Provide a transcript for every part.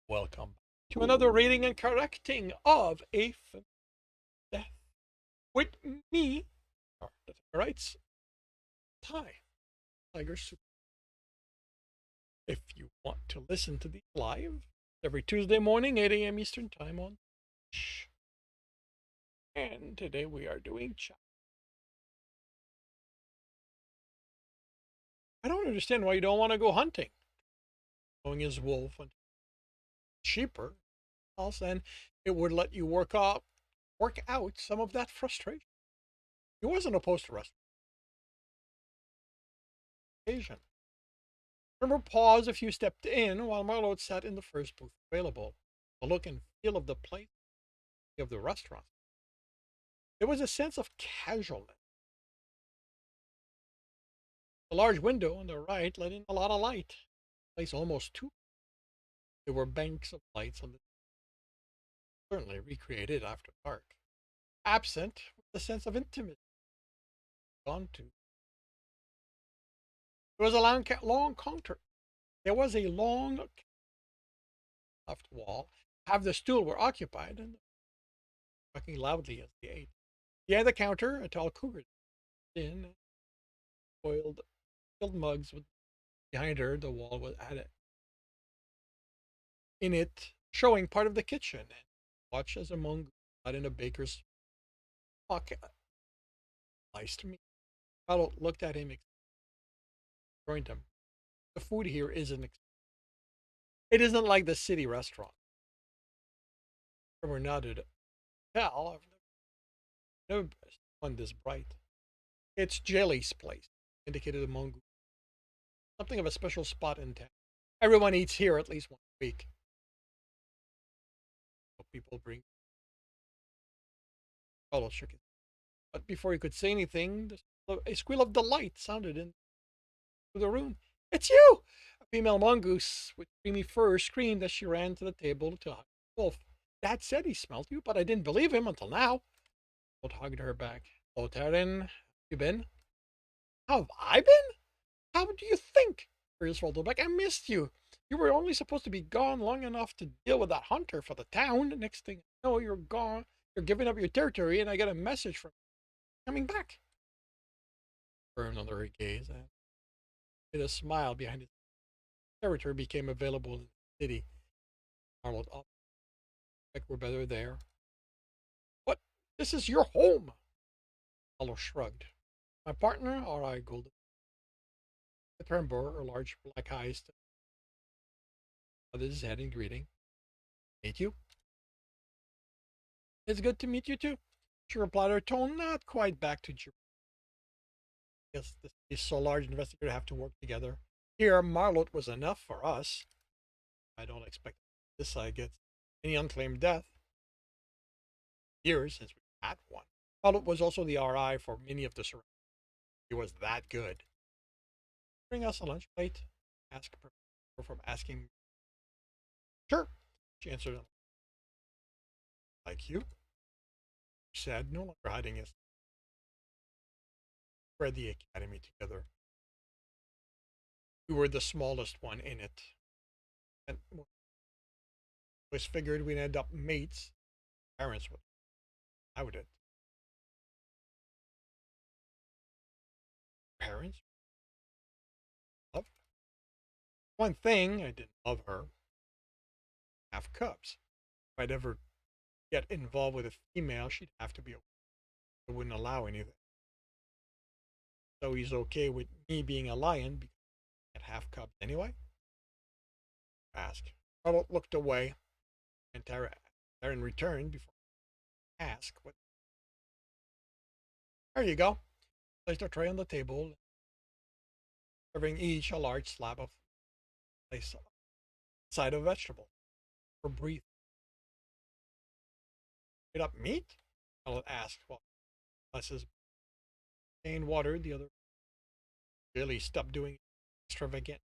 Welcome to another reading and correcting of a film death with me, writes Tiger Super. If you want to listen to these live every Tuesday morning, 8 a.m. Eastern Time on Shh. And today we are doing chat. I don't understand why you don't want to go hunting. Going as wolf and cheaper, else, and it would let you work out some of that frustration. He wasn't opposed to restoration. Remember, pause if you stepped in while Marlot sat in the first booth available. The look and feel of the place of the restaurant. There was a sense of casualness. The large window on the right let in a lot of light. The place almost too. There were banks of lights on the certainly recreated after dark. Absent was the sense of intimacy. Gone to. There was a long counter. There was a long left wall. Half the stool were occupied and talking loudly as they ate. Behind the counter, a tall cougar, thin, boiled, filled mugs with behind her. The wall was at it. In it, showing part of the kitchen, and watch as a monk got in a baker's pocket. Nice to meet. Carlo looked at him, joined him. The food here isn't. It isn't like the city restaurant. Trevor nodded. Hell, I've never one this bright. It's Jelly's place, indicated a mongoose. Something of a special spot in town. Everyone eats here at least once a week. People bring. Carlo shook it. But before he could say anything, a squeal of delight sounded in the room. It's you! A female mongoose with creamy fur screamed as she ran to the table to hug Wolf. Dad said he smelled you, but I didn't believe him until now. Wolf hugged her back. Oh, Taryn, you been? How have I been? How do you think? Tears rolled back. I missed you. You were only supposed to be gone long enough to deal with that hunter for the town. Next thing I know, you're gone. You're giving up your territory, and I get a message from you coming back. For another gaze, and a smile behind his territory became available in the city. Marlot up. Like we're better there. What? This is your home. Marlot shrugged. My partner, or I golden. The Trembor, her large black eyes. This is head in greeting. Meet you. It's good to meet you too. She replied, her tone not quite back to German. Yes, this is so large, investigators have to work together. Here, Marlot was enough for us. I don't expect this side gets any unclaimed death. Years since we had one. Marlot was also the RI for many of the surroundings. He was that good. Bring us a lunch plate. Ask her from asking. Sure, she answered. Like you? She said, no longer hiding his. Read the academy together. We were the smallest one in it. And was figured we'd end up mates. Parents would doubt it. Parents? Love? One thing, I didn't love her. Half cubs. If I'd ever get involved with a female, she'd have to be a. I wouldn't allow anything. So he's okay with me being a lion because I get half cubs anyway? Ask. Charlotte looked away, and Taryn returned before I asked what. There you go. Placed a tray on the table, serving each a large slab of side of vegetable for breathing. Straight up meat? Charlotte asked. Well, bless his plain water, the other really stopped doing extravagant.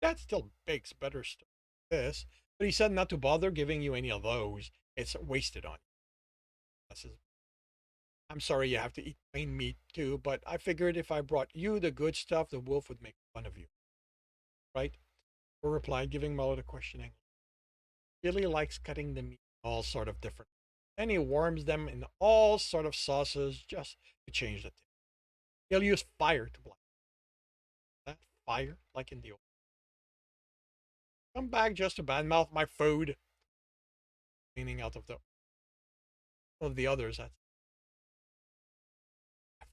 That still bakes better stuff than this, but he said not to bother giving you any of those. It's wasted on you. Says, I'm sorry you have to eat plain meat too, but I figured if I brought you the good stuff, the wolf would make fun of you. Right? Trembor replied, giving Marlot a questioning. Really likes cutting the meat all sort of different. Then he warms them in all sort of sauces just to change the taste. He'll use fire to blacken that fire, like in the old. Come back just to badmouth my food. Cleaning out of the others. I've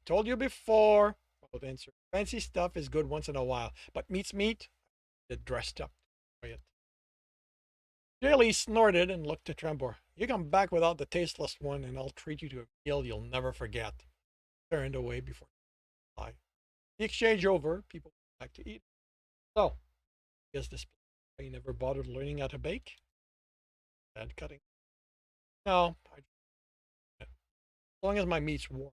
told you before. Marlot answered. Fancy stuff is good once in a while, but meat's meat. It dressed up. Daly snorted and looked to Trembor. You come back without the tasteless one, and I'll treat you to a meal you'll never forget. Turned away before reply. The exchange over, people went back to eat. So, guess this you never bothered learning how to bake? And cutting. No, as long as my meat's warm.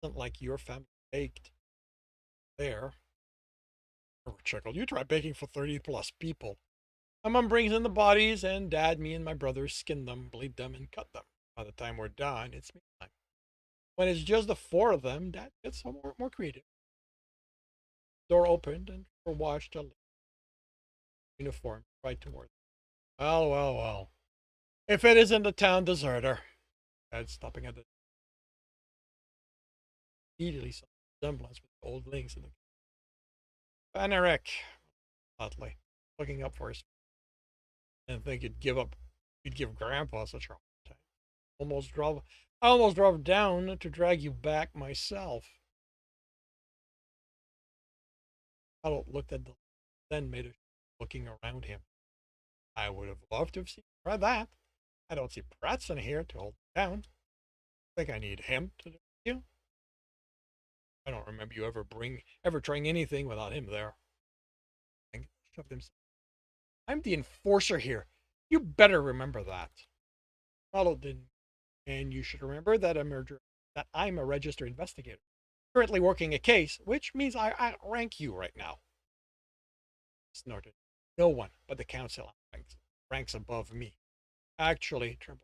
It isn't like your family baked there. Trevor chuckled. You try baking for 30 plus people. My mom brings in the bodies, and Dad, me, and my brothers skin them, bleed them, and cut them. By the time we're done, it's meat time. When it's just the four of them, Dad gets more creative. Door opened, and we watched a uniform right toward them. Well, well, well. If it isn't a town deserter. Dad stopping at the immediately some resemblance with the old links in the Baneric, hotly, looking up for his and think you'd give Grandpa such a hard time. I almost drove down to drag you back myself. Harold looked at the then made a looking around him. I would have loved to have seen try that. I don't see Prattson here to hold me down. I think I need him to do you. I don't remember you ever trying anything without him there. And shoved himself. I'm the enforcer here. You better remember that. Ronald didn't. And you should remember that I'm a registered investigator. Currently working a case, which means I outrank you right now. Snorted. No one but the council ranks above me. Actually, Tremble.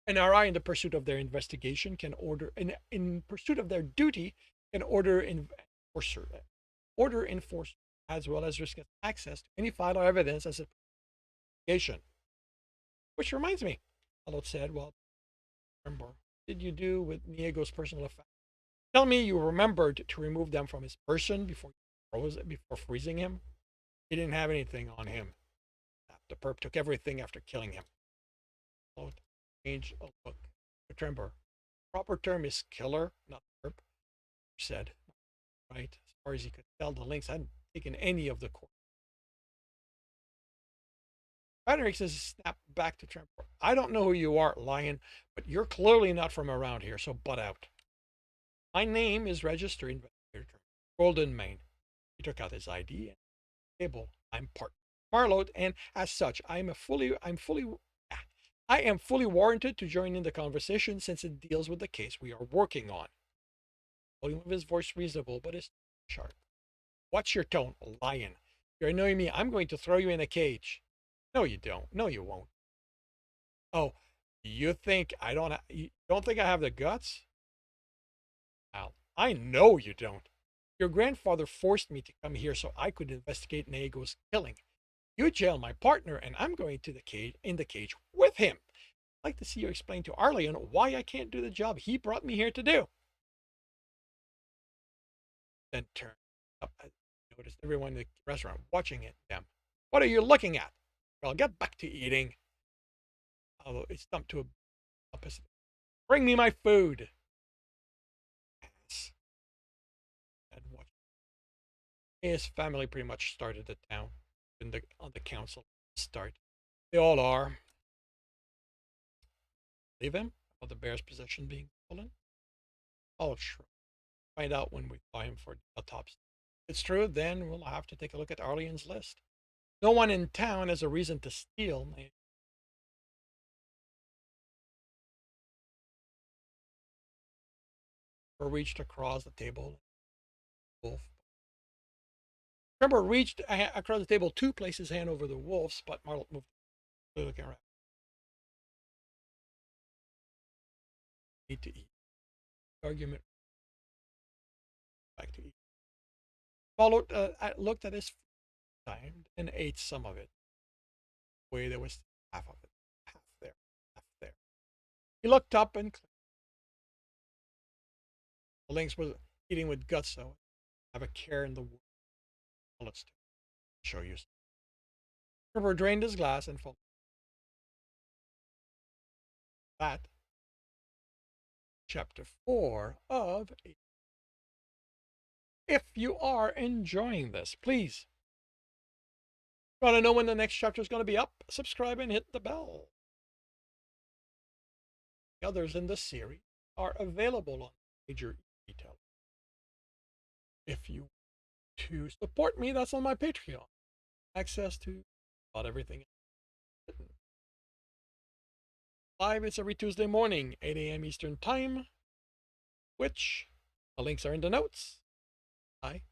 An RI in the pursuit of their investigation can order in pursuit of their duty can order enforcer as well as risk access to any file or evidence as a investigation. Which reminds me, Alot said, well, remember, what did you do with Niego's personal effects? Tell me you remembered to remove them from his person before freezing him? He didn't have anything on him. The perp took everything after killing him. Alot changed a look to Trembor. Proper term is killer, not perp, said. Right? As far as he could tell, the links hadn't taken any of the core. Frederick says snap back to Trembor. I don't know who you are, lion, but you're clearly not from around here, so butt out. My name is registered investigator Golden Mane. He took out his ID and table. I'm part Marlot, and as such, I am fully warranted to join in the conversation since it deals with the case we are working on. Volume of his voice reasonable, but it's sharp. Watch your tone, lion. You're annoying me. I'm going to throw you in a cage. No, you don't. No, you won't. Oh, you think you don't think I have the guts? Al, I know you don't. Your grandfather forced me to come here so I could investigate Niego's killing. You jail my partner, and I'm going to the cage with him. I'd like to see you explain to Arleon why I can't do the job he brought me here to do. Then turned up. I noticed everyone in the restaurant watching it. Them. What are you looking at? Well, get back to eating. Although it stumped to a opposite. Bring me my food. Yes. And watch. His family pretty much started the town. On the council start. They all are. Leave him about the bear's possession being stolen? Oh, sure. Find out when we fly him for autopsy. If it's true, then we'll have to take a look at Arleon's list. No one in town has a reason to steal. Or reached across the table. Wolf. Trevor reached across the table to place his hand over the wolf's, but Marlot moved. Looking around. Need to eat. Argument. Back to eat. Marlot looked at his time. and ate some of it. Way there was half of it, half there, half there. He looked up and the lynx was eating with gusto. Have a care in the world. Well, let's show you. Trevor drained his glass and followed that. Chapter 4 of 8. If you are enjoying this, please, want to know when the next chapter is going to be up, subscribe and hit the bell. The others in this series are available on major retailers. If you want to support me, that's on my Patreon. Access to about everything. Live is every Tuesday morning, 8 a.m. Eastern Time, which the links are in the notes. Bye.